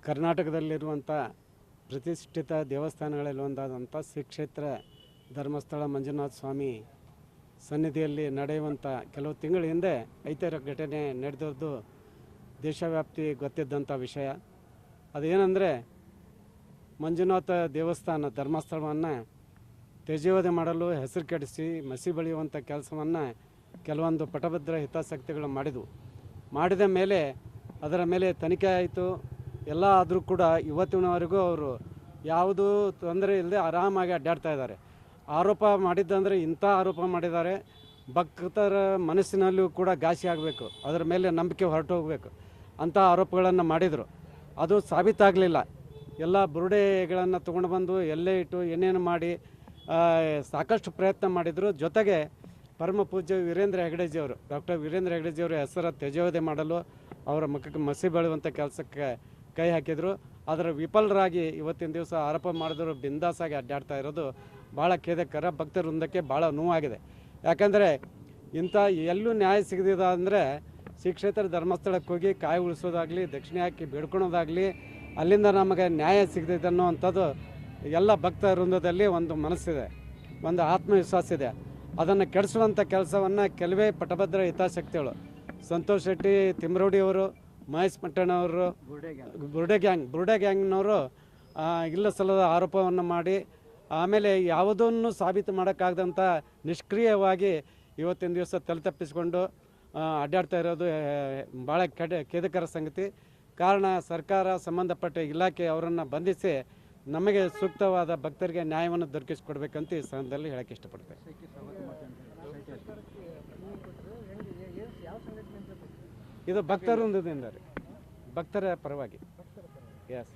ಕರ್ನಾಟಕದಲ್ಲಿರುವಂಥ ಪ್ರತಿಷ್ಠಿತ ದೇವಸ್ಥಾನಗಳಲ್ಲಿ ಒಂದಾದಂಥ ಶ್ರೀ ಕ್ಷೇತ್ರ ಧರ್ಮಸ್ಥಳ ಮಂಜುನಾಥ ಸ್ವಾಮಿ ಸನ್ನಿಧಿಯಲ್ಲಿ ನಡೆಯುವಂಥ ಕೆಲವು ತಿಂಗಳ ಹಿಂದೆ ಐತಿಹಾಸಿಕ ಘಟನೆ ನಡೆದದ್ದು ದೇಶವ್ಯಾಪ್ತಿ ಗೊತ್ತಿದ್ದಂಥ ವಿಷಯ. ಅದೇನೆಂದರೆ, ಮಂಜುನಾಥ ದೇವಸ್ಥಾನ ಧರ್ಮಸ್ಥಳವನ್ನು ತ್ಯಾಜ್ಯವಾದ ಮಾಡಲು ಹೆಸರು ಕೆಡಿಸಿ ಮಸಿ ಬಳಿಯುವಂಥ ಕೆಲಸವನ್ನು ಕೆಲವೊಂದು ಪಟಭದ್ರ ಹಿತಾಸಕ್ತಿಗಳು ಮಾಡಿದ ಮೇಲೆ ಅದರ ಮೇಲೆ ತನಿಖೆ ಆಯಿತು. ಎಲ್ಲ ಆದರೂ ಕೂಡ ಇವತ್ತಿನವರೆಗೂ ಅವರು ಯಾವುದೂ ತೊಂದರೆ ಇಲ್ಲದೆ ಆರಾಮಾಗಿ ಅಡ್ಡಾಡ್ತಾ ಇದ್ದಾರೆ. ಆರೋಪ ಮಾಡಿದ್ದಂದರೆ ಇಂಥ ಆರೋಪ ಮಾಡಿದ್ದಾರೆ, ಭಕ್ತರ ಮನಸ್ಸಿನಲ್ಲೂ ಕೂಡ ಘಾಸಿ ಆಗಬೇಕು, ಅದರ ಮೇಲೆ ನಂಬಿಕೆ ಹೊರಟು ಹೋಗಬೇಕು ಅಂಥ ಆರೋಪಗಳನ್ನು ಮಾಡಿದರು. ಅದು ಸಾಬೀತಾಗಲಿಲ್ಲ. ಎಲ್ಲ ಬುರುಡೆಗಳನ್ನು ತೊಗೊಂಡು ಬಂದು ಎಲ್ಲೇ ಇಟ್ಟು ಏನೇನು ಮಾಡಿ ಸಾಕಷ್ಟು ಪ್ರಯತ್ನ ಮಾಡಿದರು. ಜೊತೆಗೆ ಪರಮ ಪೂಜ್ಯ ವೀರೇಂದ್ರ ಹೆಗಡೆಜಿಯವರು, ಡಾಕ್ಟರ್ ವೀರೇಂದ್ರ ಹೆಗಡೆಜಿಯವರ ಹೆಸರು ತ್ಯಾಜ್ಯವಾದ ಮಾಡಲು ಅವರ ಮುಖಕ್ಕೆ ಮಸಿ ಬೆಳೆಯುವಂಥ ಕೆಲಸಕ್ಕೆ ಕೈ ಹಾಕಿದರು. ಅದರ ವಿಫಲರಾಗಿ ಇವತ್ತಿನ ದಿವಸ ಆರೋಪ ಮಾಡಿದ್ರು ಬಿಂದಾಸಾಗಿ ಅಡ್ಡಾಡ್ತಾ ಇರೋದು ಭಾಳ ಖೇದಕರ. ಭಕ್ತರ ವೃಂದಕ್ಕೆ ಭಾಳ ನೋವಾಗಿದೆ. ಯಾಕಂದರೆ ಇಂಥ ಎಲ್ಲೂ ನ್ಯಾಯ ಸಿಗದಿದೆ ಅಂದರೆ ಶ್ರೀ ಕ್ಷೇತ್ರ ಧರ್ಮಸ್ಥಳಕ್ಕೆ ಹೋಗಿ ಕಾಯಿ ಉಳಿಸೋದಾಗಲಿ, ದಕ್ಷಿಣೆ ಹಾಕಿ ಬೇಡ್ಕೊಳೋದಾಗಲಿ, ಅಲ್ಲಿಂದ ನಮಗೆ ನ್ಯಾಯ ಸಿಗದಿದೆ ಅನ್ನೋವಂಥದ್ದು ಎಲ್ಲ ಭಕ್ತ ವೃಂದದಲ್ಲಿ ಒಂದು ಮನಸ್ಸಿದೆ, ಒಂದು ಆತ್ಮವಿಶ್ವಾಸ ಇದೆ. ಅದನ್ನು ಕೆಡಿಸುವಂಥ ಕೆಲಸವನ್ನು ಕೆಲವೇ ಪಟಭದ್ರ ಹಿತಾಸಕ್ತಿಗಳು, ಸಂತೋಷ್ ಶೆಟ್ಟಿ ತಿಮ್ರೋಡಿಯವರು, ಮಹೇಶ್ ಪಟ್ಟಣವರು, ಬುರುಡೆ ಗ್ಯಾಂಗ್ನವರು ಇಲ್ಲ ಸಲ್ಲದ ಆರೋಪವನ್ನು ಮಾಡಿ ಆಮೇಲೆ ಯಾವುದನ್ನು ಸಾಬೀತು ಮಾಡೋಕ್ಕಾಗದಂಥ ನಿಷ್ಕ್ರಿಯವಾಗಿ ಇವತ್ತಿನ ದಿವಸ ತಲೆ ತಪ್ಪಿಸಿಕೊಂಡು ಅಡ್ಡಾಡ್ತಾ ಇರೋದು ಭಾಳ ಖೇದಕರ ಸಂಗತಿ. ಕಾರಣ ಸರ್ಕಾರ, ಸಂಬಂಧಪಟ್ಟ ಇಲಾಖೆ ಅವರನ್ನು ಬಂಧಿಸಿ ನಮಗೆ ಸೂಕ್ತವಾದ ಭಕ್ತರಿಗೆ ನ್ಯಾಯವನ್ನು ದೊರಕಿಸಿಕೊಡ್ಬೇಕಂತ ಈ ಸ್ಥಾನದಲ್ಲಿ ಹೇಳಕ್ಕೆ ಇಷ್ಟಪಡ್ತೇವೆ. ಇದು ಭಕ್ತರ ವೃಂದದಿಂದ ರೀ, ಭಕ್ತರ ಪರವಾಗಿ. ಎಸ್.